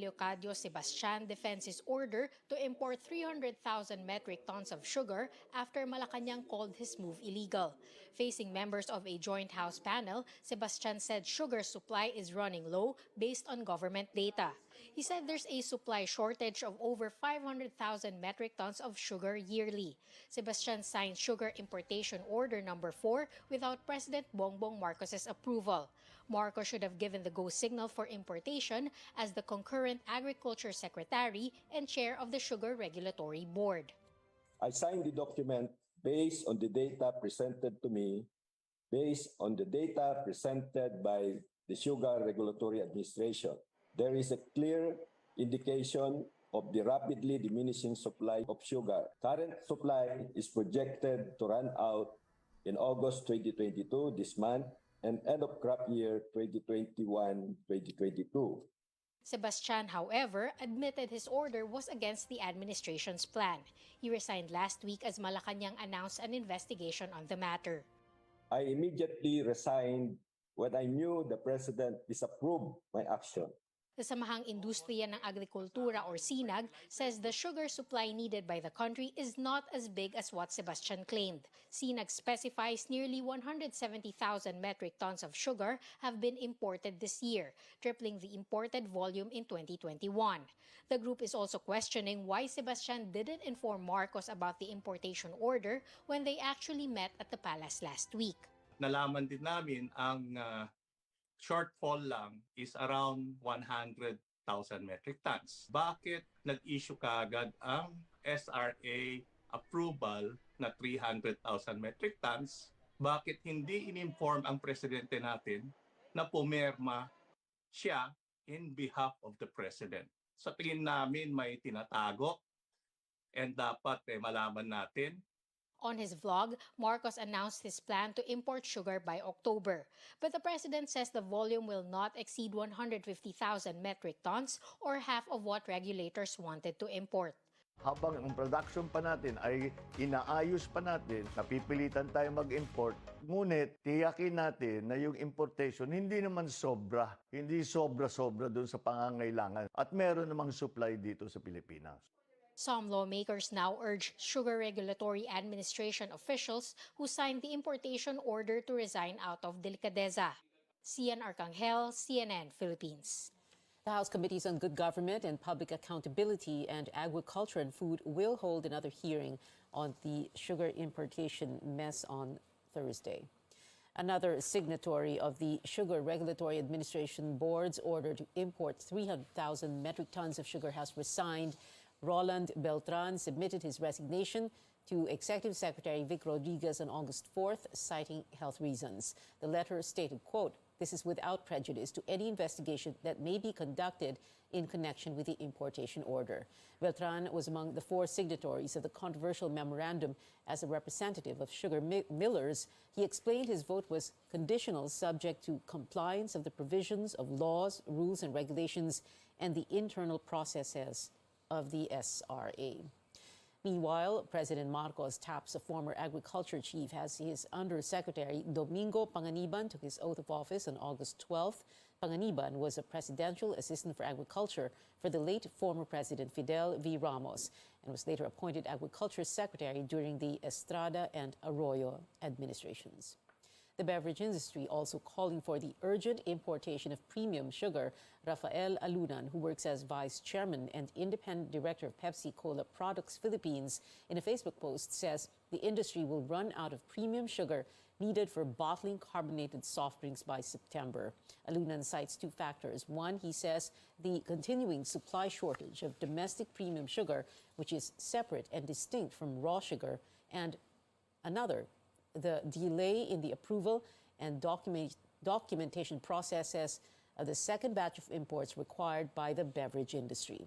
Leocadio Sebastian defends his order to import 300,000 metric tons of sugar after Malacanang called his move illegal. Facing members of a joint House panel, Sebastian said sugar supply is running low based on government data. He said there's a supply shortage of over 500,000 metric tons of sugar yearly. Sebastian signed sugar importation order number 4 without President Bongbong Marcos's approval. Marcos should have given the go signal for importation as the concurrent Agriculture Secretary and chair of the Sugar Regulatory Board. I signed the document based on the data presented to me, based on the data presented by the Sugar Regulatory Administration. There is a clear indication of the rapidly diminishing supply of sugar. Current supply is projected to run out in August 2022, this month, and end of crop year 2021-2022. Sebastian, however, admitted his order was against the administration's plan. He resigned last week as Malacanang announced an investigation on the matter. I immediately resigned when I knew the President disapproved my action. The Samahang Industriya ng Agrikultura or SINAG says the sugar supply needed by the country is not as big as what Sebastian claimed. SINAG specifies nearly 170,000 metric tons of sugar have been imported this year, tripling the imported volume in 2021. The group is also questioning why Sebastian didn't inform Marcos about the importation order when they actually met at the palace last week. Nalaman din namin ang shortfall lang is around 100,000 metric tons. Bakit nag-issue kaagad ang SRA approval na 300,000 metric tons? Bakit hindi in-inform ang presidente natin na pumirma siya in behalf of the president? Sa tingin namin may tinatago and dapat malaman natin. On his vlog, Marcos announced his plan to import sugar by October. But the president says the volume will not exceed 150,000 metric tons or half of what regulators wanted to import. Habang ang production pa natin ay inaayos pa natin, napipilitan tayo mag-import, ngunit tiyakin natin na yung importation hindi naman sobra. Hindi sobra-sobra doon sa pangangailangan. At meron namang supply dito sa Pilipinas. Some lawmakers now urge Sugar Regulatory Administration officials who signed the importation order to resign out of delicadeza. Cian Arcangel, CNN, Philippines. The House Committees on Good Government and Public Accountability and Agriculture and Food will hold another hearing on the sugar importation mess on Thursday. Another signatory of the Sugar Regulatory Administration Board's order to import 300,000 metric tons of sugar has resigned. Roland Beltran submitted his resignation to Executive Secretary Vic Rodriguez on August 4th, citing health reasons. The letter stated, quote, "This is without prejudice to any investigation that may be conducted in connection with the importation order." Beltran was among the 4 signatories of the controversial memorandum. As a representative of sugar millers, he explained his vote was conditional, subject to compliance of the provisions of laws, rules, and regulations and the internal processes of the SRA. Meanwhile, President Marcos taps a former agriculture chief as his Undersecretary Domingo Panganiban took his oath of office on August 12th. Panganiban was a presidential assistant for agriculture for the late former President Fidel V. Ramos and was later appointed agriculture secretary during the Estrada and Arroyo administrations. The beverage industry also calling for the urgent importation of premium sugar. Rafael Alunan, who works as vice chairman and independent director of Pepsi Cola Products Philippines, in a Facebook post says the industry will run out of premium sugar needed for bottling carbonated soft drinks by September. Alunan cites 2 factors. One, he says, the continuing supply shortage of domestic premium sugar, which is separate and distinct from raw sugar, and another, the delay in the approval and documentation processes of the second batch of imports required by the beverage industry.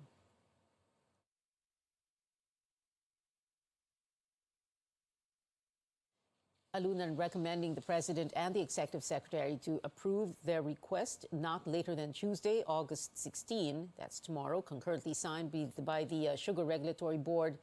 Alunan recommending the President and the Executive Secretary to approve their request not later than Tuesday, August 16, that's tomorrow, concurrently signed by the Sugar Regulatory Board,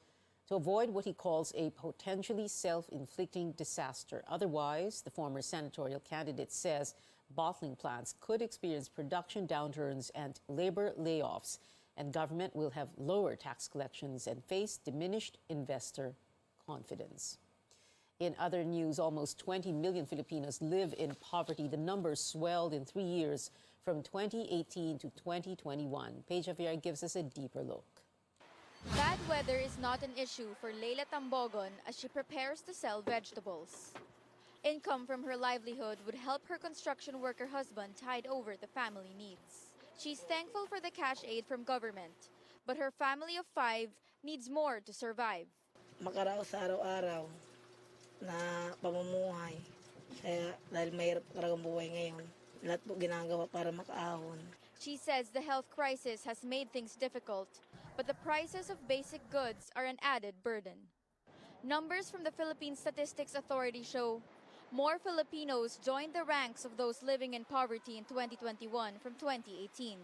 to avoid what he calls a potentially self-inflicting disaster. Otherwise, the former senatorial candidate says bottling plants could experience production downturns and labor layoffs and government will have lower tax collections and face diminished investor confidence. In other news, almost 20 million Filipinos live in poverty. The number swelled in 3 years from 2018 to 2021. Paige Javier gives us a deeper look. Bad weather is not an issue for Leila Tambogon as she prepares to sell vegetables. Income from her livelihood would help her construction worker husband tide over the family needs. She's thankful for the cash aid from government, but her family of 5 needs more to survive. Makaraos sa araw-araw na pamumuhay. Kaya dahil mahirap talagang buhay ngayon, lahat po ginagawa para makaahon. She says the health crisis has made things difficult, but the prices of basic goods are an added burden. Numbers from the Philippine Statistics Authority show more Filipinos joined the ranks of those living in poverty in 2021 from 2018.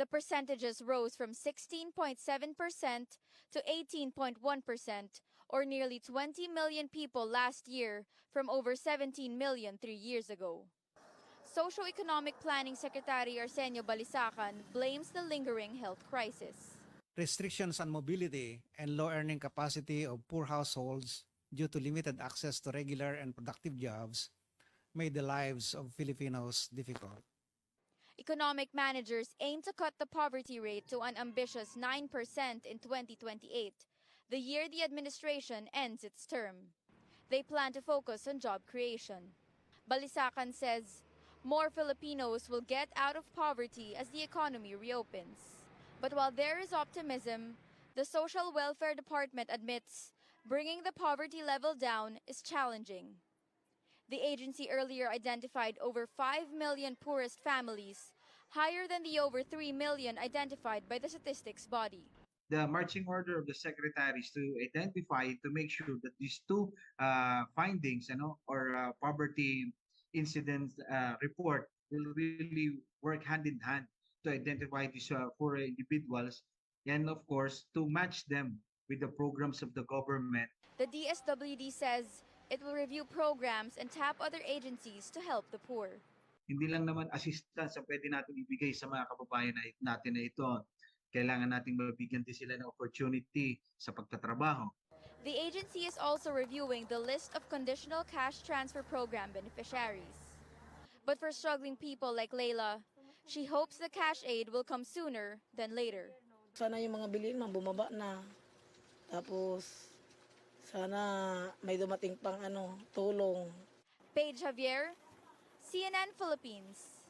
The percentages rose from 16.7% to 18.1%, or nearly 20 million people last year from over 17 million 3 years ago. Socio-Economic Planning Secretary Arsenio Balisacan blames the lingering health crisis. Restrictions on mobility and low earning capacity of poor households due to limited access to regular and productive jobs made the lives of Filipinos difficult. Economic managers aim to cut the poverty rate to an ambitious 9% in 2028, the year the administration ends its term. They plan to focus on job creation. Balisacan says more Filipinos will get out of poverty as the economy reopens. But while there is optimism, the Social Welfare Department admits bringing the poverty level down is challenging. The agency earlier identified over 5 million poorest families, higher than the over 3 million identified by the statistics body. The marching order of the secretaries to identify, to make sure that these two findings, poverty incident report will really work hand in hand to identify these poor individuals and, of course, to match them with the programs of the government. The DSWD says it will review programs and tap other agencies to help the poor. Hindi lang naman assistance ang pwede natin ibigay sa mga kababayan natin na ito. Kailangan nating mabigyan din sila ng opportunity sa pagtatrabaho. The agency is also reviewing the list of conditional cash transfer program beneficiaries. But for struggling people like Leila, she hopes the cash aid will come sooner than later. Sana yung mga bilihin bumaba na. Tapos sana may dumating pang tulong. Paige Javier, CNN Philippines.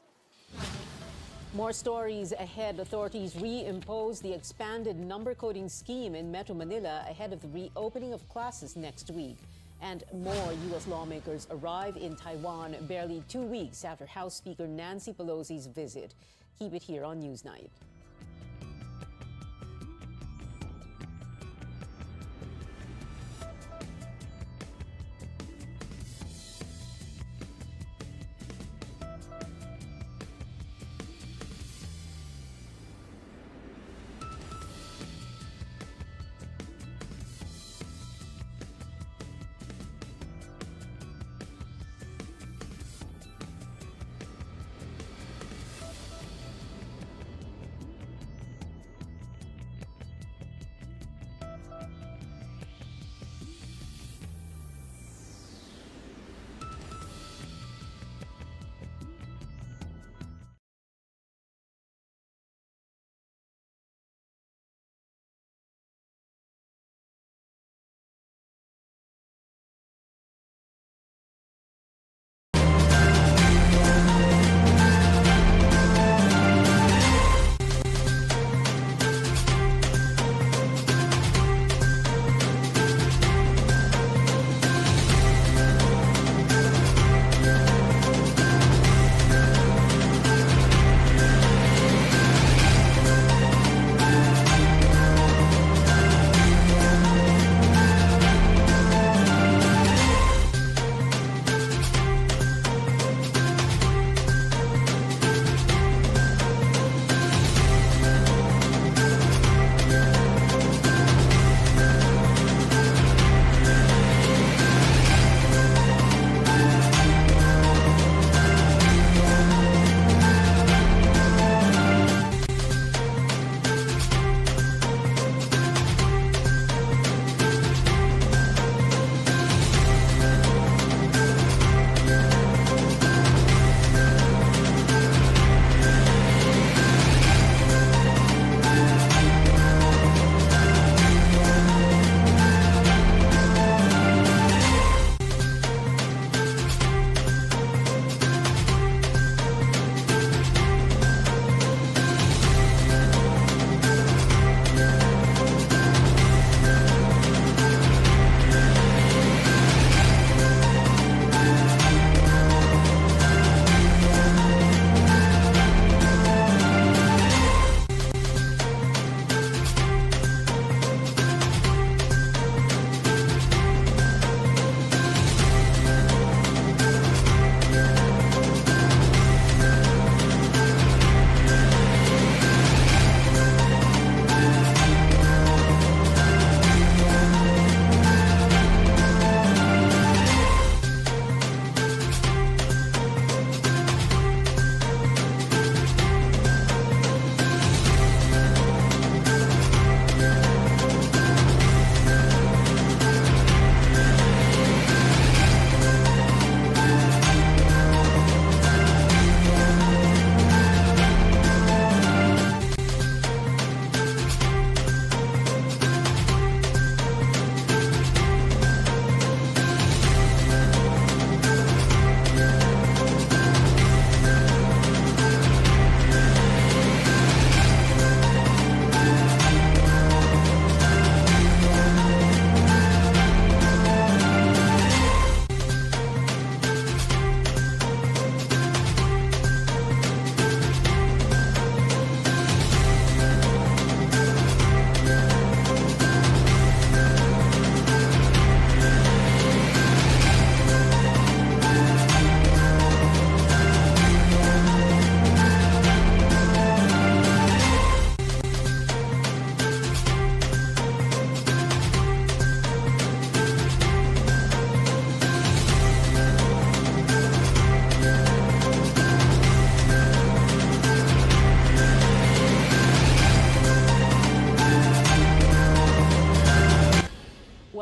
More stories ahead. Authorities reimpose the expanded number coding scheme in Metro Manila ahead of the reopening of classes next week. And more U.S. lawmakers arrive in Taiwan barely 2 weeks after House Speaker Nancy Pelosi's visit. Keep it here on Newsnight.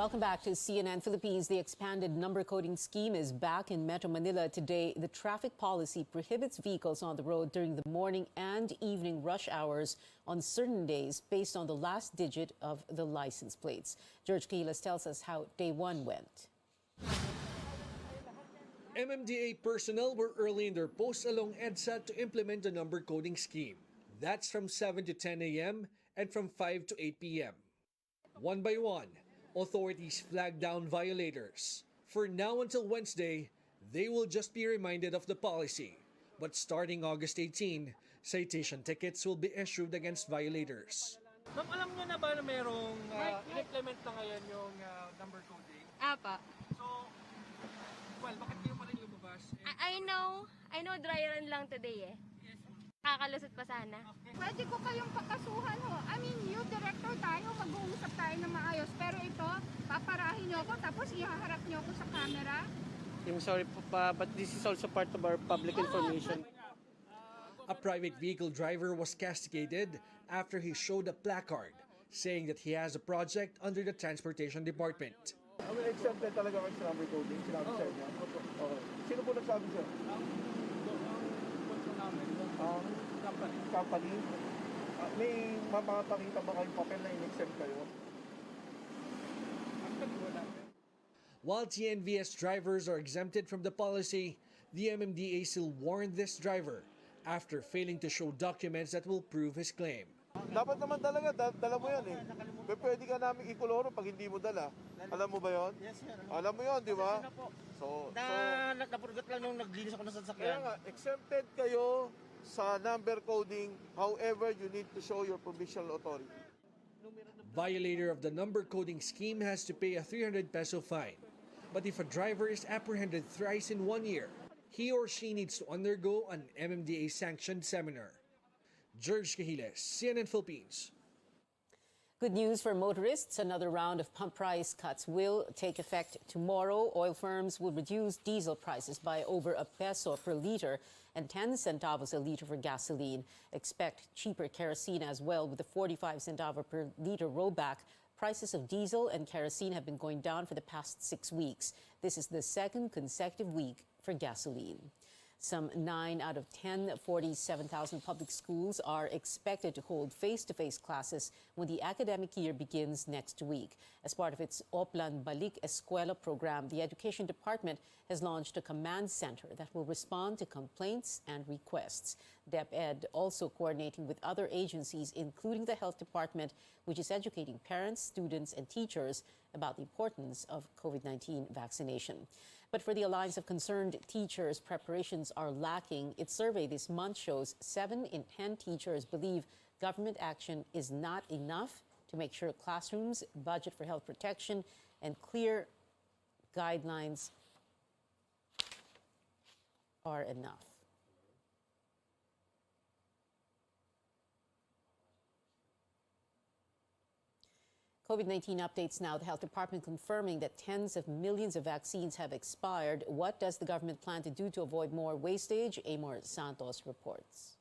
Welcome back to CNN Philippines. The expanded number coding scheme is back in Metro Manila today. The traffic policy prohibits vehicles on the road during the morning and evening rush hours on certain days based on the last digit of the license plates. George Quiles tells us how day one went. MMDA personnel were early in their posts along EDSA to implement the number coding scheme. That's from 7 to 10 a.m. and from 5 to 8 p.m. One by one, authorities flag down violators. For now until Wednesday, they will just be reminded of the policy. But starting August 18, citation tickets will be issued against violators. Ma'am, alam niyo na ba na merong in-implement na ngayon yung number coding? Apa. So, well, bakit kayo pa rin lumabas? I know dry run lang today eh. Kakalusot pa sana. Pwede ko kayong pakasuhan ho. I mean, you director tayo, mag-uusap tayo na maayos. Pero ito, paparahin niyo ako tapos ihaharap niyo ako sa camera. I'm sorry po pa, but this is also part of our public information. A private vehicle driver was castigated after he showed a placard saying that he has a project under the Transportation Department. Exempted talaga kayo sa number coding, sinabi sa inyo. Okay. Sino po nagsabi siya? Company. May mapapakita ba kayong papel na in-exempt kayo? While TNVS drivers are exempted from the policy, the MMDA still warned this driver after failing to show documents that will prove his claim. Dapat naman talaga, dala mo yan eh. Pwede ka namin ikuloro pag hindi mo dala. Alam mo ba yon? Yes, sir. Alam mo yon, di ba? Napurgot lang nung naglinis ako ng sasakyan. Kaya nga, exempted kayo sa number coding, however, you need to show your provincial authority. Violator of the number coding scheme has to pay a 300 peso fine. But if a driver is apprehended thrice in 1 year, he or she needs to undergo an MMDA-sanctioned seminar. George Quiles, CNN Philippines. Good news for motorists. Another round of pump price cuts will take effect tomorrow. Oil firms will reduce diesel prices by over a peso per liter and 10 centavos a liter for gasoline. Expect cheaper kerosene as well with the 45 centavo per liter rollback. Prices of diesel and kerosene have been going down for the past 6 weeks. This is the second consecutive week for gasoline. Some 9 out of 10 47,000 public schools are expected to hold face-to-face classes when the academic year begins next week. As part of its Oplan Balik Eskwela program, the Education Department has launched a command center that will respond to complaints and requests. DepEd also coordinating with other agencies, including the Health Department, which is educating parents, students, and teachers about the importance of COVID-19 vaccination. But for the Alliance of Concerned Teachers, preparations are lacking. Its survey this month shows 7 in 10 teachers believe government action is not enough to make sure classrooms budget for health protection and clear guidelines are enough. COVID-19 updates now. The Health Department confirming that tens of millions of vaccines have expired. What does the government plan to do to avoid more wastage? Amor Santos reports.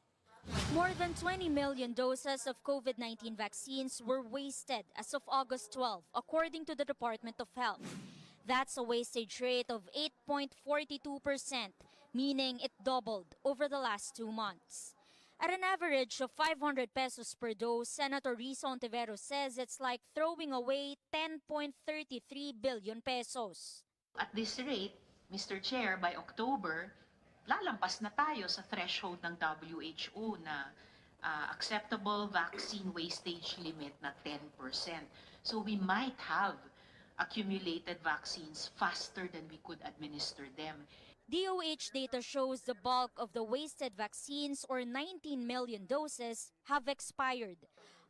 More than 20 million doses of COVID-19 vaccines were wasted as of August 12, according to the Department of Health. That's a wastage rate of 8.42%, meaning it doubled over the last 2 months. At an average of 500 pesos per dose, Senator Risa Hontiveros says it's like throwing away 10.33 billion pesos. At this rate, Mr. Chair, by October, lalampas na tayo sa threshold ng WHO na acceptable vaccine wastage limit na 10%. So we might have accumulated vaccines faster than we could administer them. DOH data shows the bulk of the wasted vaccines, or 19 million doses, have expired.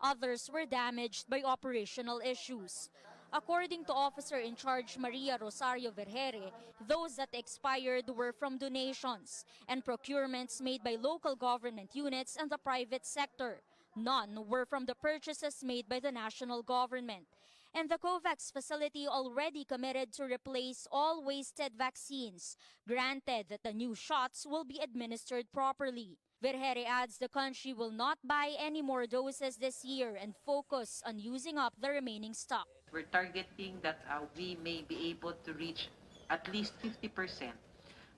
Others were damaged by operational issues. According to Officer in Charge Maria Rosario Vergere, those that expired were from donations and procurements made by local government units and the private sector. None were from the purchases made by the national government. And the COVAX facility already committed to replace all wasted vaccines, granted that the new shots will be administered properly. Vergere adds the country will not buy any more doses this year and focus on using up the remaining stock. We're targeting that we may be able to reach at least 50%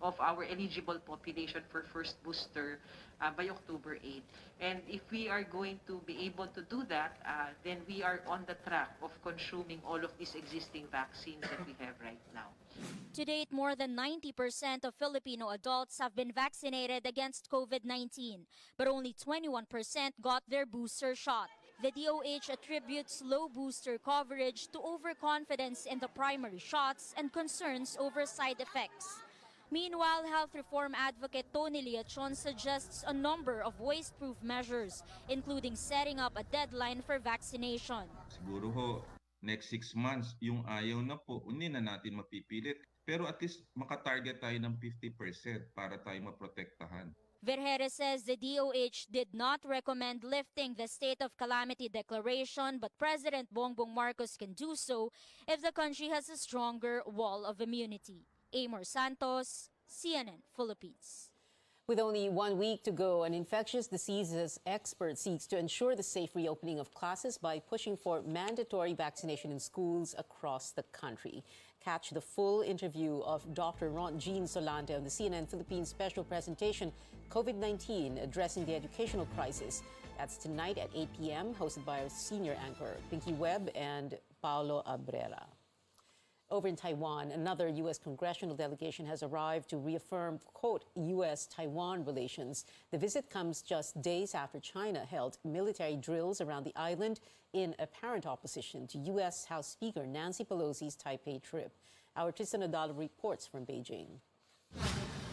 of our eligible population for first booster by October 8. And if we are going to be able to do that, then we are on the track of consuming all of these existing vaccines that we have right now. To date, more than 90% of Filipino adults have been vaccinated against COVID-19, but only 21% got their booster shot. The DOH attributes low booster coverage to overconfidence in the primary shots and concerns over side effects. Meanwhile, health reform advocate Tony Liachon suggests a number of waste-proof measures, including setting up a deadline for vaccination. Siguro ho, next 6 months, yung ayaw na po, hindi na natin mapipilit. Pero at least makatarget tayo ng 50% para tayo maprotektahan. Vergere says the DOH did not recommend lifting the state of calamity declaration, but President Bongbong Marcos can do so if the country has a stronger wall of immunity. Amor Santos, CNN Philippines. With only 1 week to go, an infectious diseases expert seeks to ensure the safe reopening of classes by pushing for mandatory vaccination in schools across the country. Catch the full interview of Dr. Ron Jean Solante on the CNN Philippines special presentation, COVID-19, Addressing the Educational Crisis. That's tonight at 8 p.m., hosted by our senior anchor, Pinky Webb and Paolo Abrera. Over in Taiwan, another U.S. congressional delegation has arrived to reaffirm, quote, U.S.-Taiwan relations. The visit comes just days after China held military drills around the island in apparent opposition to U.S. House Speaker Nancy Pelosi's Taipei trip. Our Tristan Odalo reports from Beijing.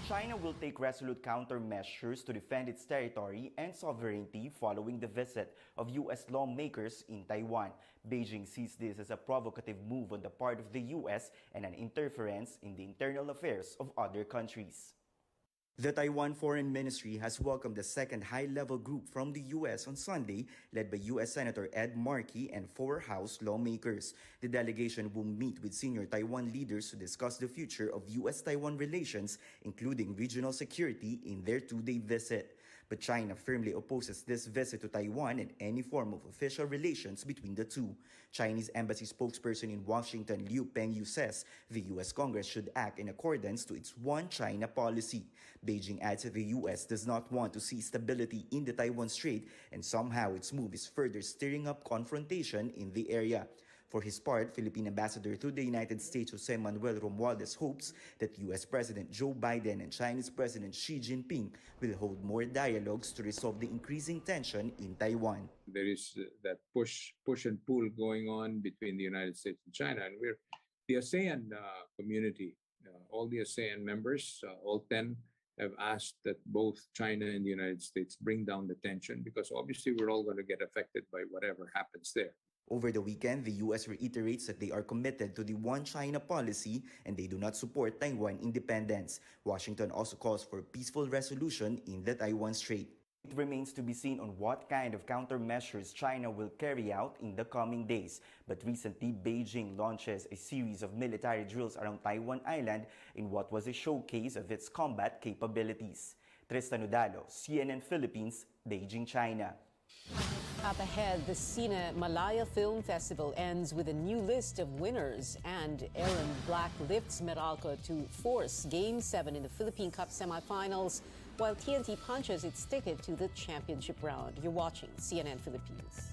China will take resolute countermeasures to defend its territory and sovereignty following the visit of U.S. lawmakers in Taiwan. Beijing sees this as a provocative move on the part of the U.S. and an interference in the internal affairs of other countries. The Taiwan Foreign Ministry has welcomed the second high-level group from the U.S. on Sunday, led by U.S. Senator Ed Markey and 4 House lawmakers. The delegation will meet with senior Taiwan leaders to discuss the future of U.S.-Taiwan relations, including regional security, in their 2-day visit. But China firmly opposes this visit to Taiwan and any form of official relations between the two. Chinese embassy spokesperson in Washington, Liu Pengyu, says the U.S. Congress should act in accordance to its One China policy. Beijing adds that the U.S. does not want to see stability in the Taiwan Strait, and somehow its move is further stirring up confrontation in the area. For his part, Philippine Ambassador to the United States Jose Manuel Romualdez hopes that U.S. President Joe Biden and Chinese President Xi Jinping will hold more dialogues to resolve the increasing tension in Taiwan. There is that push and pull going on between the United States and China, and we're the ASEAN community. All the ASEAN members, all 10, have asked that both China and the United States bring down the tension, because obviously we're all going to get affected by whatever happens there. Over the weekend, the U.S. reiterates that they are committed to the One China policy and they do not support Taiwan independence. Washington also calls for peaceful resolution in the Taiwan Strait. It remains to be seen on what kind of countermeasures China will carry out in the coming days. But recently, Beijing launches a series of military drills around Taiwan Island in what was a showcase of its combat capabilities. Tristan Udalo, CNN Philippines, Beijing, China. Up ahead, the Cine Malaya Film Festival ends with a new list of winners, and Aaron Black lifts Meralco to force Game 7 in the Philippine Cup semifinals, while TNT punches its ticket to the championship round. You're watching CNN Philippines.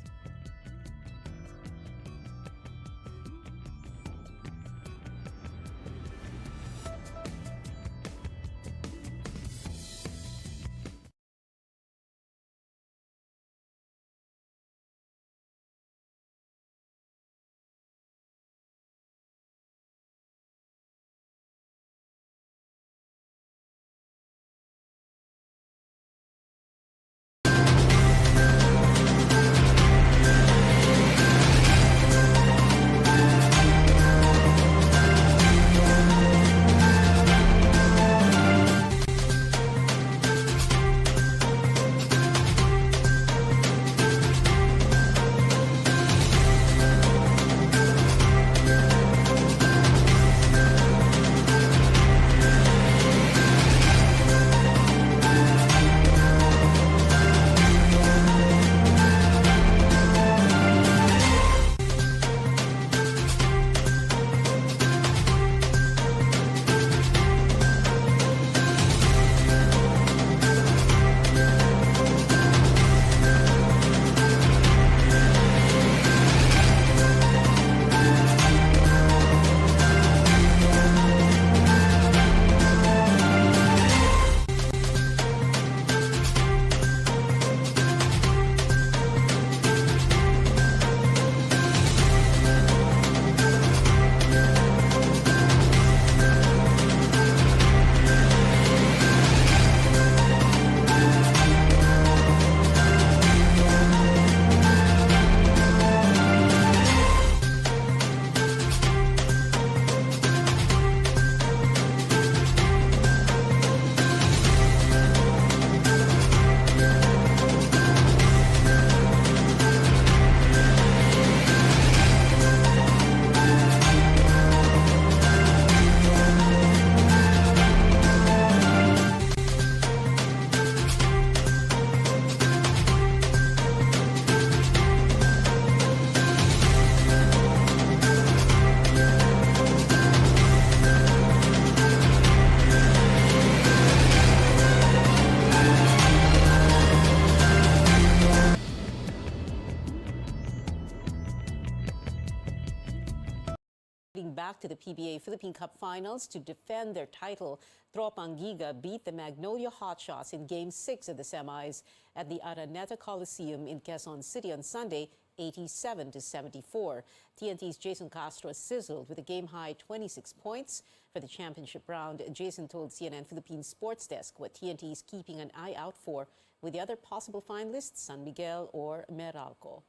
Heading back to the PBA Philippine Cup Finals to defend their title, Tropang Giga beat the Magnolia Hotshots in Game 6 of the semis at the Araneta Coliseum in Quezon City on Sunday, 87-74. TNT's Jason Castro sizzled with a game-high 26 points. For the championship round, Jason told CNN Philippine Sports Desk what TNT is keeping an eye out for with the other possible finalists, San Miguel or Meralco.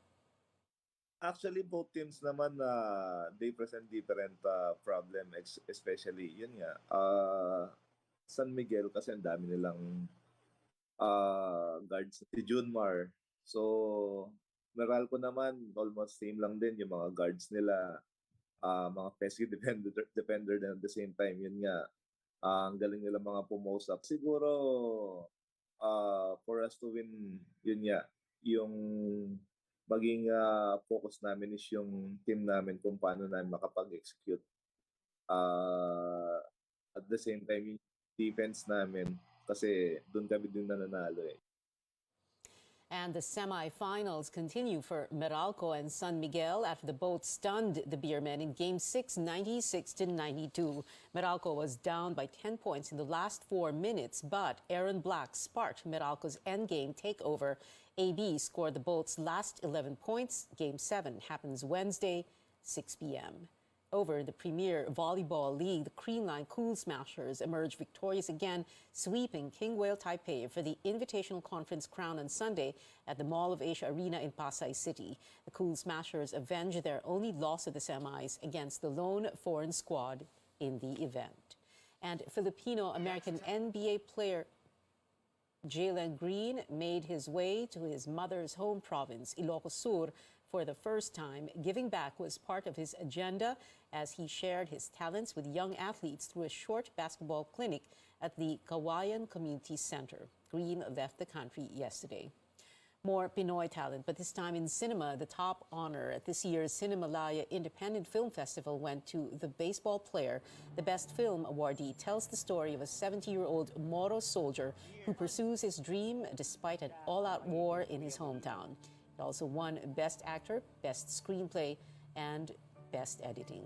Actually, both teams naman they present different problem, especially yun nga San Miguel kasi ang dami nilang guards si Junmar. So Meralco naman almost same lang din yung mga guards nila, mga pesky defender din at the same time. Yun nga ang galing nila mga pumost up. Siguro for us to win, yun nga yung maging focus namin is yung team namin kung paano namin makapag-execute. At the same time, yung defense namin kasi doon kami din nananalo eh. And the semi-finals continue for Meralco and San Miguel after the both stunned the Beermen in Game 6, 96-92. Meralco was down by 10 points in the last 4 minutes, but Aaron Black sparked Meralco's endgame takeover. AB scored the boats' last 11 points. Game 7 happens Wednesday, 6 p.m. Over the Premier Volleyball League, the Creamline Cool Smashers emerged victorious again, sweeping King Whale Taipei for the Invitational Conference crown on Sunday at the Mall of Asia Arena in Pasay City. The Cool Smashers avenged their only loss of the semis against the lone foreign squad in the event. And Filipino-American NBA player Jalen Green made his way to his mother's home province, Ilocos Sur, for the first time. Giving back was part of his agenda as he shared his talents with young athletes through a short basketball clinic at the Kawayan Community Center. Green left the country yesterday. More Pinoy talent, but this time in cinema. The top honor at this year's Cinemalaya Independent Film Festival went to The Baseball Player. The Best Film awardee tells the story of a 70-year-old Moro soldier who pursues his dream despite an all-out war in his hometown. It also won Best Actor, Best Screenplay, and Best Editing.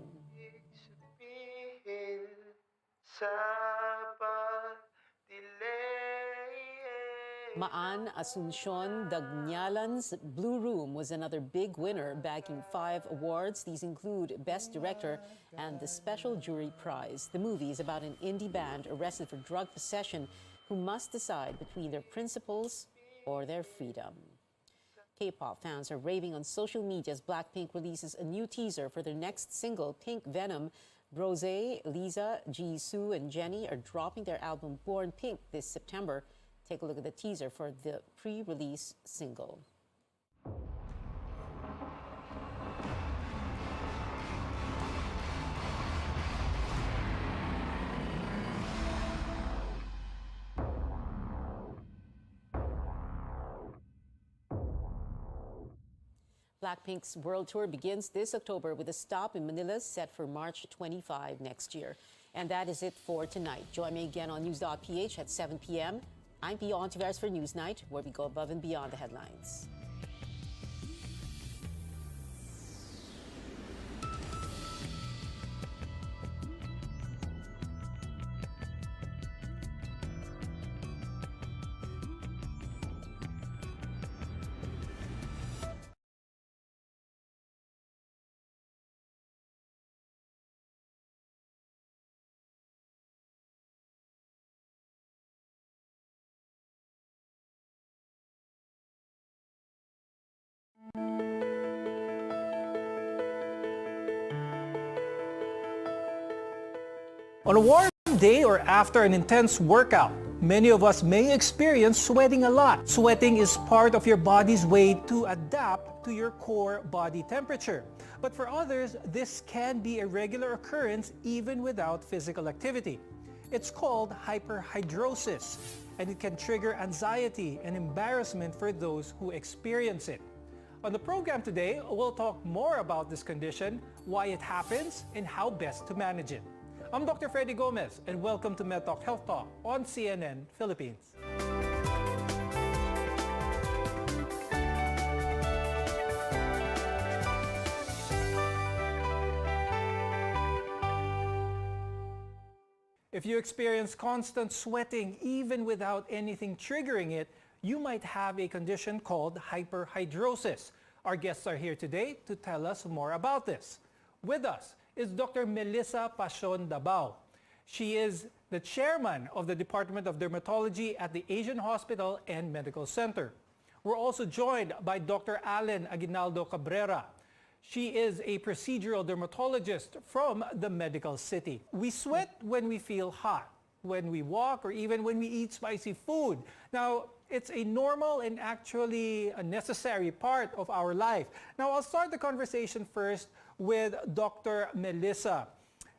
Maan Asuncion Dagnyalan's Blue Room was another big winner, bagging 5 awards. These include Best Director and the Special Jury Prize. The movie is about an indie band arrested for drug possession who must decide between their principles or their freedom. K-pop fans are raving on social media as Blackpink releases a new teaser for their next single, Pink Venom. Rosé, Lisa, Jisoo, and Jennie are dropping their album Born Pink this September. Take a look at the teaser for the pre-release single. Blackpink's world tour begins this October with a stop in Manila set for March 25 next year. And that is it for tonight. Join me again on News.ph at 7 p.m. I'm Pia Hontiveros for Newsnight, where we go above and beyond the headlines. On a warm day or after an intense workout, many of us may experience sweating a lot. Sweating is part of your body's way to adapt to your core body temperature. But for others, this can be a regular occurrence even without physical activity. It's called hyperhidrosis, and it can trigger anxiety and embarrassment for those who experience it. On the program today, we'll talk more about this condition, why it happens, and how best to manage it. I'm Dr. Freddy Gomez, and welcome to MedTalk Health Talk on CNN Philippines. If you experience constant sweating even without anything triggering it, you might have a condition called hyperhidrosis. Our guests are here today to tell us more about this. With us is Dr. Melissa Pasion Dabao. She is the chairman of the Department of Dermatology at the Asian Hospital and Medical Center. We're also joined by Dr. Allen Aguinaldo Cabrera. She is a procedural dermatologist from the Medical City. We sweat when we feel hot, when we walk, or even when we eat spicy food. Now, it's a normal and actually a necessary part of our life. Now, I'll start the conversation first with Dr. Melissa.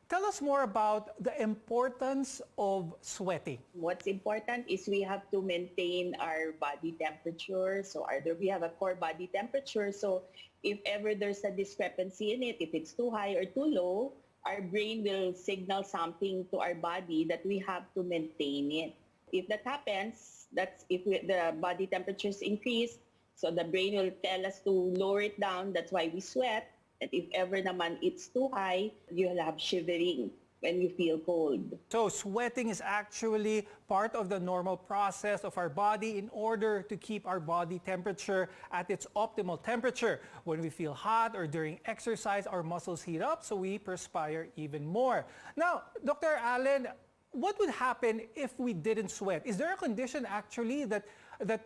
Tell us more about the importance of sweating. What's important is we have to maintain our body temperature. So we have a core body temperature. So if ever there's a discrepancy in it, if it's too high or too low, our brain will signal something to our body that we have to maintain it. If that happens, that's if the body temperatures increase, so the brain will tell us to lower it down. That's why we sweat. And if ever naman it's too high, you'll have shivering when you feel cold. So sweating is actually part of the normal process of our body in order to keep our body temperature at its optimal temperature. When we feel hot or during exercise, our muscles heat up, so we perspire even more. Now, Dr. Allen, what would happen if we didn't sweat? Is there a condition actually that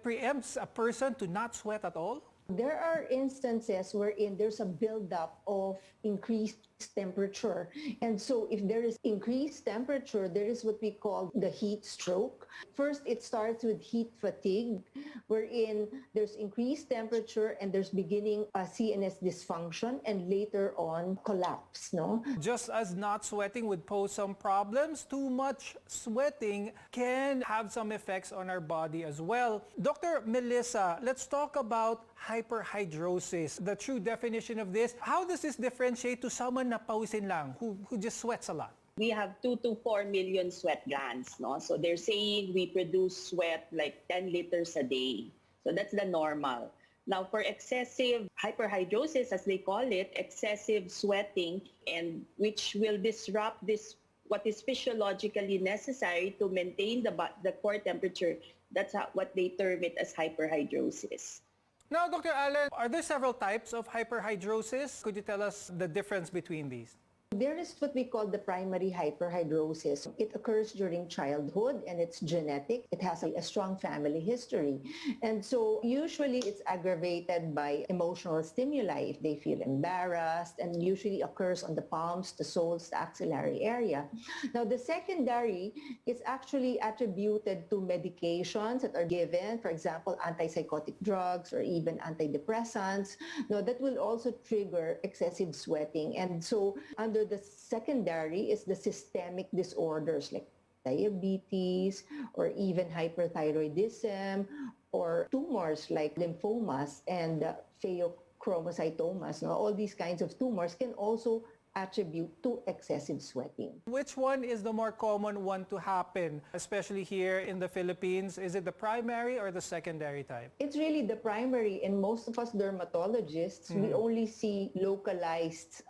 preempts a person to not sweat at all? There are instances wherein there's a buildup of increased temperature. And so if there is increased temperature, there is what we call the heat stroke. First, it starts with heat fatigue, wherein there's increased temperature and there's beginning a CNS dysfunction and later on collapse, no? Just as not sweating would pose some problems, too much sweating can have some effects on our body as well. Dr. Melissa, let's talk about hyperhidrosis, the true definition of this. How does this differentiate to someone na pawisin lang, who just sweats a lot? We have 2 to 4 million sweat glands, no? So they're saying we produce sweat like 10 liters a day. So that's the normal. Now for excessive hyperhidrosis, as they call it, excessive sweating, and which will disrupt this, what is physiologically necessary to maintain the core temperature, that's what they term it as hyperhidrosis. Now, Dr. Allen, are there several types of hyperhidrosis? Could you tell us the difference between these? There is what we call the primary hyperhidrosis. It occurs during childhood and it's genetic. It has a strong family history. And so usually it's aggravated by emotional stimuli if they feel embarrassed, and usually occurs on the palms, the soles, the axillary area. Now the secondary is actually attributed to medications that are given, for example, antipsychotic drugs or even antidepressants. Now that will also trigger excessive sweating. And so under the secondary is the systemic disorders like diabetes or even hyperthyroidism or tumors like lymphomas and pheochromocytomas. Now, all these kinds of tumors can also attribute to excessive sweating. Which one is the more common one to happen, especially here in the Philippines? Is it the primary or the secondary type? It's really the primary, and most of us dermatologists, we only see localized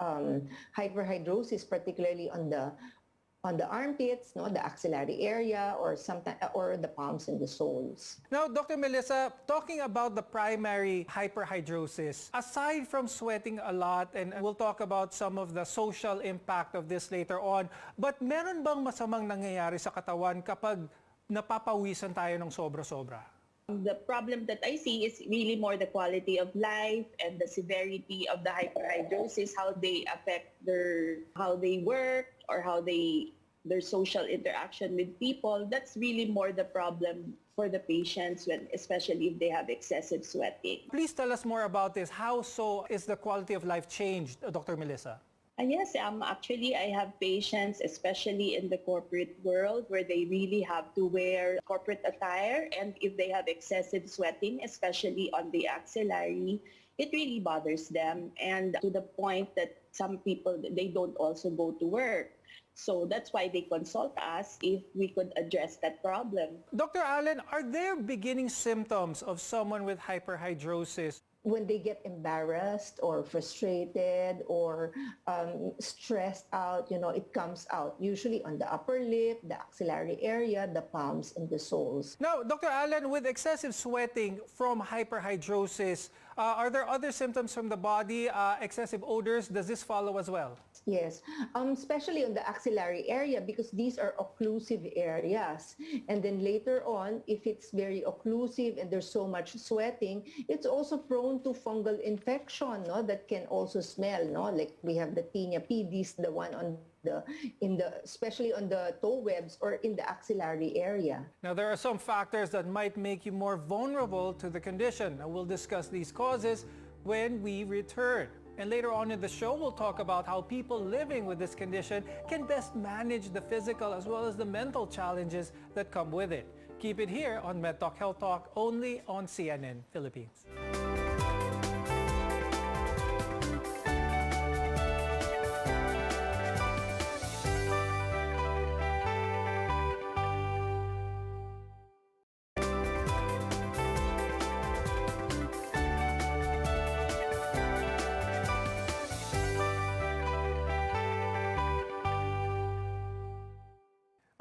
hyperhidrosis, particularly on the armpits, no, the axillary area, or sometimes or the palms and the soles. Now, Dr. Melissa, talking about the primary hyperhidrosis, aside from sweating a lot, and we'll talk about some of the social impact of this later on, but meron bang masamang nangyayari sa katawan kapag napapawisan tayo ng sobra-sobra? The problem that I see is really more the quality of life and the severity of the hyperhidrosis, how they affect how they work or how their social interaction with people. That's really more the problem for the patients, especially if they have excessive sweating. Please tell us more about this. How so is the quality of life changed, Dr. Melissa? Yes, actually I have patients, especially in the corporate world, where they really have to wear corporate attire, and if they have excessive sweating, especially on the axillary, it really bothers them, and to the point that some people, they don't also go to work. So that's why they consult us if we could address that problem. Dr. Allen, are there beginning symptoms of someone with hyperhidrosis when they get embarrassed or frustrated or stressed out, it comes out usually on the upper lip, the axillary area, the palms, and the soles. Now, Dr. Allen, with excessive sweating from hyperhidrosis, are there other symptoms from the body, excessive odors? Does this follow as well? Yes, especially on the axillary area because these are occlusive areas. And then later on, if it's very occlusive and there's so much sweating, it's also prone to fungal infection, no? That can also smell, no? Like we have the tinea pedis, the one on especially on the toe webs or in the axillary area. Now, there are some factors that might make you more vulnerable to the condition. Now, we'll discuss these causes when we return. And later on in the show, we'll talk about how people living with this condition can best manage the physical as well as the mental challenges that come with it. Keep it here on MedTalk Health Talk, only on CNN Philippines.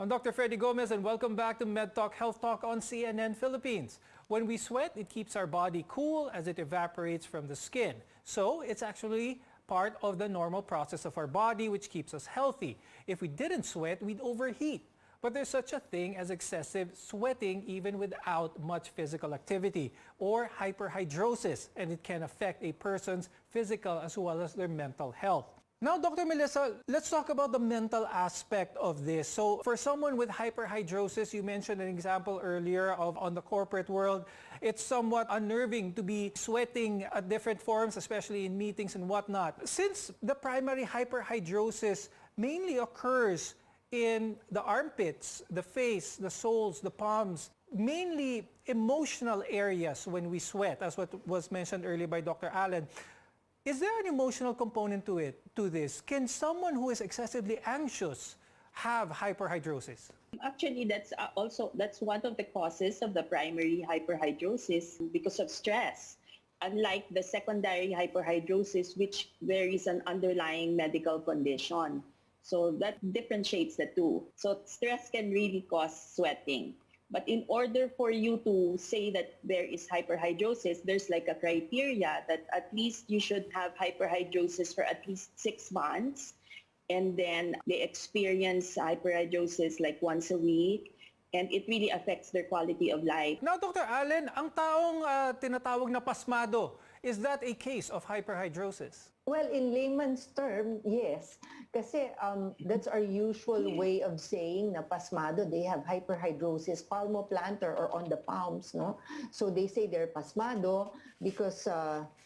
I'm Dr. Freddy Gomez and welcome back to MedTalk Health Talk on CNN Philippines. When we sweat, it keeps our body cool as it evaporates from the skin. So it's actually part of the normal process of our body which keeps us healthy. If we didn't sweat, we'd overheat. But there's such a thing as excessive sweating even without much physical activity or hyperhidrosis, and it can affect a person's physical as well as their mental health. Now, Dr. Melissa, let's talk about the mental aspect of this. So for someone with hyperhidrosis, you mentioned an example earlier of on the corporate world, it's somewhat unnerving to be sweating at different forms, especially in meetings and whatnot. Since the primary hyperhidrosis mainly occurs in the armpits, the face, the soles, the palms, mainly emotional areas when we sweat, as what was mentioned earlier by Dr. Allen. Is there an emotional component to this? Can someone who is excessively anxious have hyperhidrosis? Actually, that's one of the causes of the primary hyperhidrosis because of stress. Unlike the secondary hyperhidrosis, which there is an underlying medical condition. So that differentiates the two. So stress can really cause sweating. But in order for you to say that there is hyperhidrosis, there's like a criteria that at least you should have hyperhidrosis for at least 6 months. And then they experience hyperhidrosis like once a week. And it really affects their quality of life. Now, Dr. Allen, ang taong tinatawag na pasmado, is that a case of hyperhidrosis? Well, in layman's term, yes. Kasi that's our usual way of saying na pasmado, they have hyperhidrosis palmoplantar or on the palms, no? So they say they're pasmado because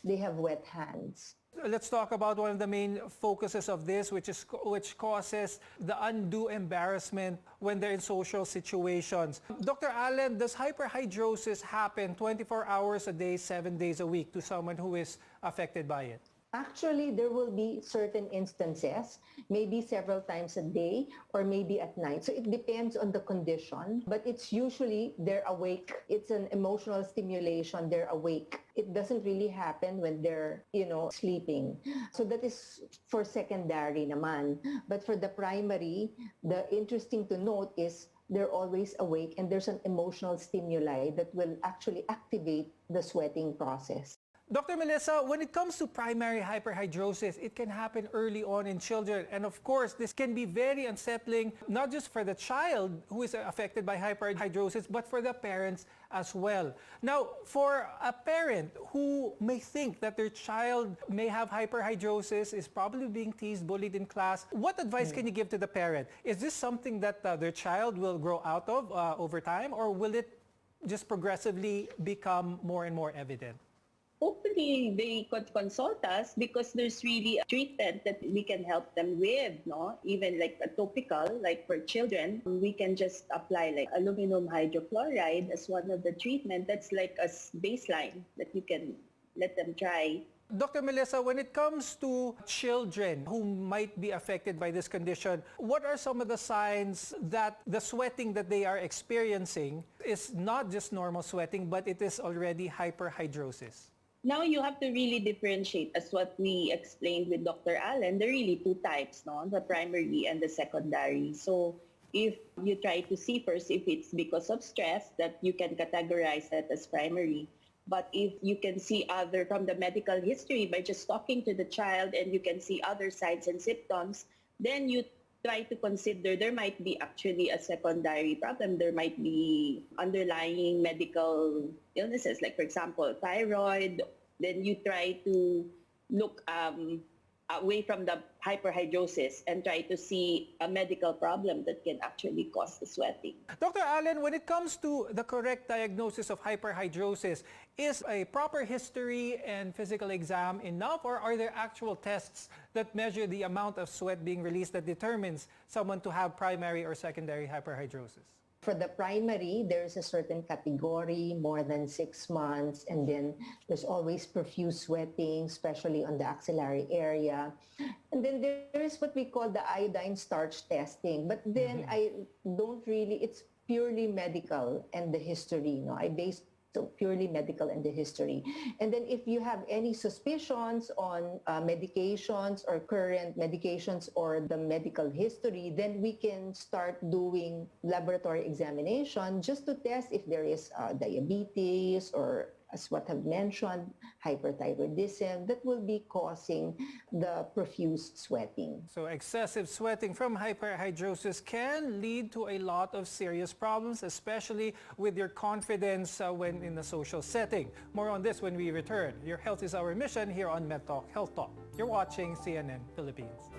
they have wet hands. Let's talk about one of the main focuses of this, which causes the undue embarrassment when they're in social situations. Dr. Allen, does hyperhidrosis happen 24 hours a day, 7 days a week to someone who is affected by it? Actually, there will be certain instances, maybe several times a day or maybe at night. So it depends on the condition, but it's usually they're awake. It's an emotional stimulation, they're awake. It doesn't really happen when they're, sleeping. So that is for secondary naman. But for the primary, the interesting to note is they're always awake and there's an emotional stimuli that will actually activate the sweating process. Dr. Melissa, when it comes to primary hyperhidrosis, it can happen early on in children. And of course, this can be very unsettling, not just for the child who is affected by hyperhidrosis, but for the parents as well. Now, for a parent who may think that their child may have hyperhidrosis, is probably being teased, bullied in class, what advice can you give to the parent? Is this something that their child will grow out of over time, or will it just progressively become more and more evident? Hopefully they could consult us because there's really a treatment that we can help them with, no? Even like a topical, like for children, we can just apply like aluminum hydrochloride as one of the treatment. That's like a baseline that you can let them try. Dr. Melissa, when it comes to children who might be affected by this condition, what are some of the signs that the sweating that they are experiencing is not just normal sweating, but it is already hyperhidrosis? Now you have to really differentiate, as what we explained with Dr. Allen. There are really two types, no? The primary and the secondary. So if you try to see first if it's because of stress, that you can categorize that as primary. But if you can see other from the medical history by just talking to the child and you can see other signs and symptoms, then you try to consider there might be actually a secondary problem. There might be underlying medical illnesses, like for example, thyroid. Then you try to look away from the hyperhidrosis and try to see a medical problem that can actually cause the sweating. Dr. Allen, when it comes to the correct diagnosis of hyperhidrosis, is a proper history and physical exam enough, or are there actual tests that measure the amount of sweat being released that determines someone to have primary or secondary hyperhidrosis? For the primary, there's a certain category, more than 6 months, and then there's always profuse sweating, especially on the axillary area. And then there is what we call the iodine starch testing. But then I don't really, it's purely medical and the history. No, I base so purely medical and the history. And then if you have any suspicions on medications or current medications or the medical history, then we can start doing laboratory examination just to test if there is diabetes or, as what I've mentioned, hyperthyroidism that will be causing the profuse sweating. So excessive sweating from hyperhidrosis can lead to a lot of serious problems, especially with your confidence when in a social setting. More on this when we return. Your health is our mission here on MedTalk Health Talk. You're watching CNN Philippines.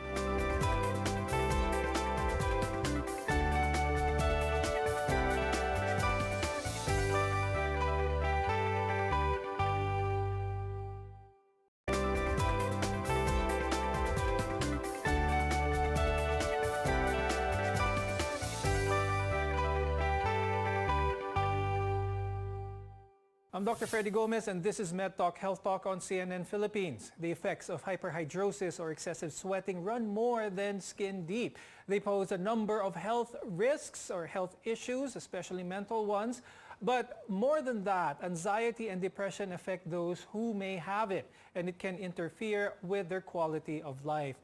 I'm Dr. Freddy Gomez, and this is MedTalk Health Talk on CNN Philippines. The effects of hyperhidrosis or excessive sweating run more than skin deep. They pose a number of health risks or health issues, especially mental ones. But more than that, anxiety and depression affect those who may have it, and it can interfere with their quality of life.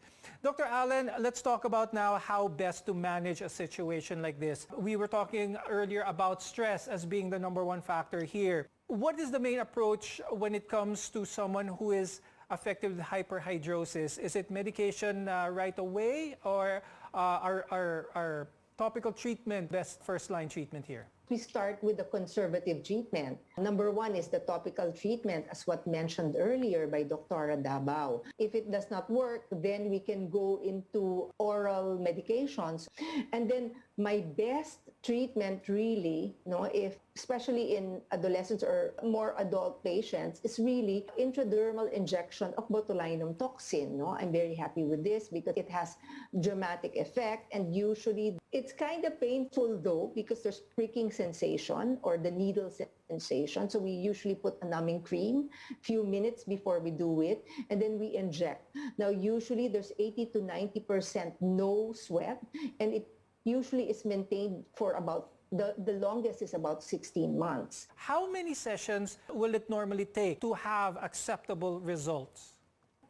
Dr. Allen, let's talk about now how best to manage a situation like this. We were talking earlier about stress as being the number one factor here. What is the main approach when it comes to someone who is affected with hyperhidrosis? Is it medication right away, or are topical treatment best first-line treatment here? We start with the conservative treatment. Number one is the topical treatment, as what mentioned earlier by Dr. Dabao. If it does not work, then we can go into oral medications. And then my best treatment really, if especially in adolescents or more adult patients, is really intradermal injection of botulinum toxin. I'm very happy with this because it has dramatic effect, and usually it's kind of painful though because there's pricking sensation or the needle sensation. So we usually put a numbing cream few minutes before we do it, and then we inject. Now usually there's 80 to 90% no sweat, and it usually is maintained for about the longest is about 16 months. How many sessions will it normally take to have acceptable results?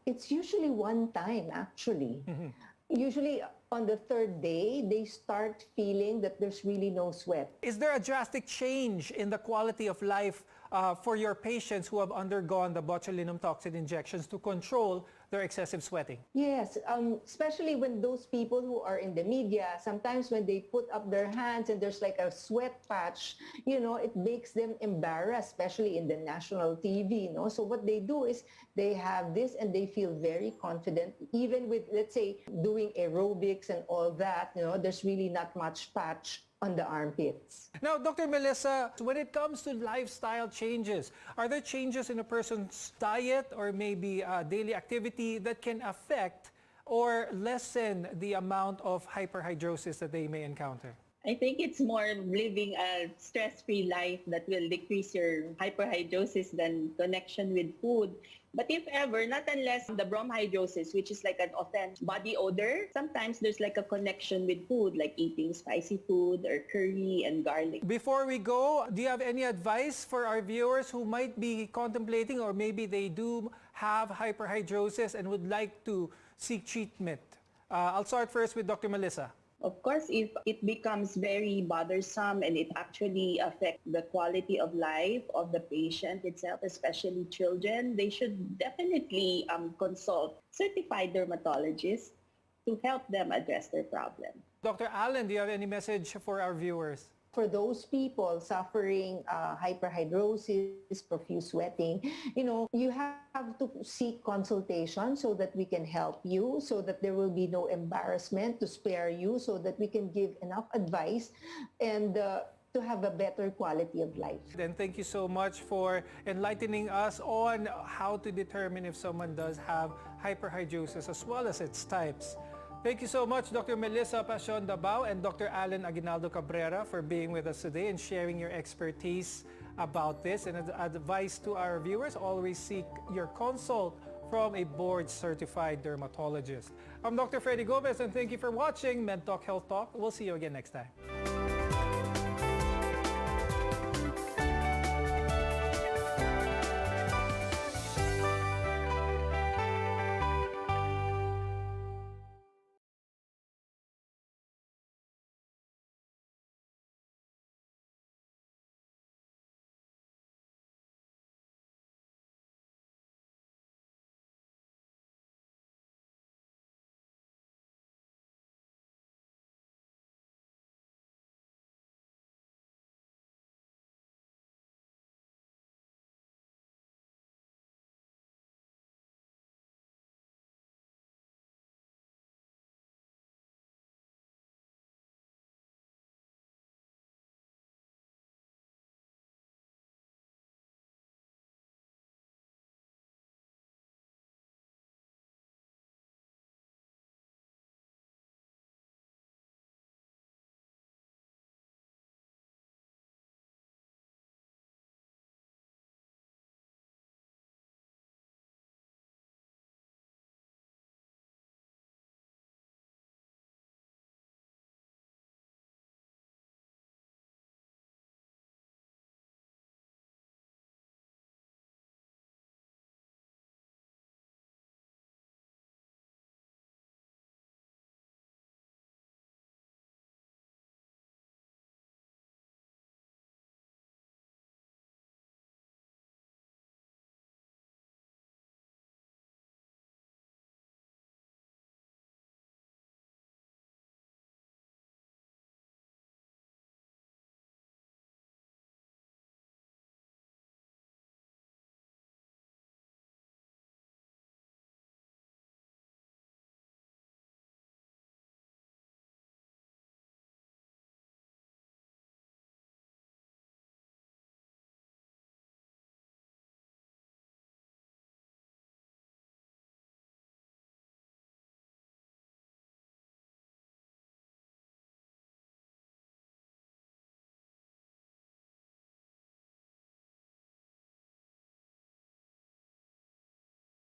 It's usually one time, actually. Usually on the third day, they start feeling that there's really no sweat. Is there a drastic change in the quality of life for your patients who have undergone the botulinum toxin injections to control their excessive sweating? Yes, especially when those people who are in the media, sometimes when they put up their hands and there's like a sweat patch, it makes them embarrassed, especially in the national TV. So what they do is they have this and they feel very confident, even with, let's say, doing aerobics and all that, there's really not much patch on the armpits. Now, Dr. Melissa, when it comes to lifestyle changes, are there changes in a person's diet or maybe daily activity that can affect or lessen the amount of hyperhidrosis that they may encounter? I think it's more living a stress-free life that will decrease your hyperhidrosis than connection with food. But if ever, not unless the bromhidrosis, which is like an authentic body odor, sometimes there's like a connection with food, like eating spicy food or curry and garlic. Before we go, do you have any advice for our viewers who might be contemplating or maybe they do have hyperhidrosis and would like to seek treatment? I'll start first with Dr. Melissa. Of course, if it becomes very bothersome and it actually affects the quality of life of the patient itself, especially children, they should definitely consult certified dermatologists to help them address their problem. Dr. Allen, do you have any message for our viewers? For those people suffering hyperhidrosis, profuse sweating, you have to seek consultation so that we can help you, so that there will be no embarrassment to spare you, so that we can give enough advice and to have a better quality of life. And thank you so much for enlightening us on how to determine if someone does have hyperhidrosis as well as its types. Thank you so much, Dr. Melissa Pasion Dabao and Dr. Allen Aguinaldo Cabrera, for being with us today and sharing your expertise about this. And advice to our viewers, always seek your consult from a board-certified dermatologist. I'm Dr. Freddy Gomez, and thank you for watching MedTalk Health Talk. We'll see you again next time.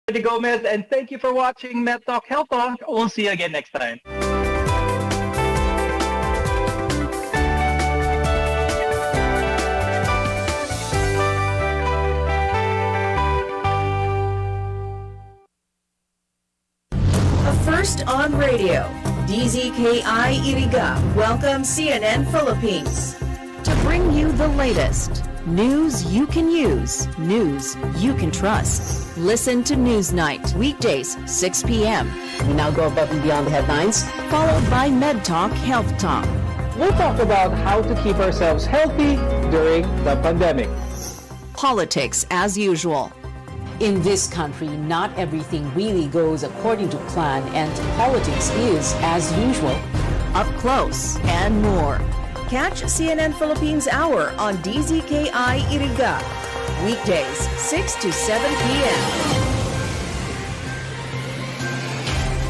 Freddy Gomez, and thank you for watching MedTalk Health Talk. We'll see you again next time. First on radio, DZKI-IRIGA welcomes CNN Philippines to bring you the latest. News you can use, news you can trust. Listen to Newsnight, weekdays, 6 p.m. We now go above and beyond the headlines, followed by MedTalk Health Talk. We'll talk about how to keep ourselves healthy during the pandemic. Politics as usual. In this country, not everything really goes according to plan, and politics is, as usual, up close and more. Catch CNN Philippines Hour on DZKI-IRIGA. Weekdays, 6 to 7 p.m.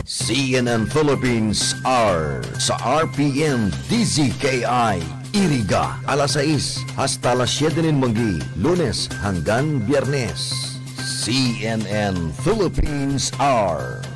CNN Philippines Hour sa RPM DZKI-IRIGA. Alas 6 hasta alas 7 ng manggi, Lunes hanggang Biyernes. CNN Philippines Hour.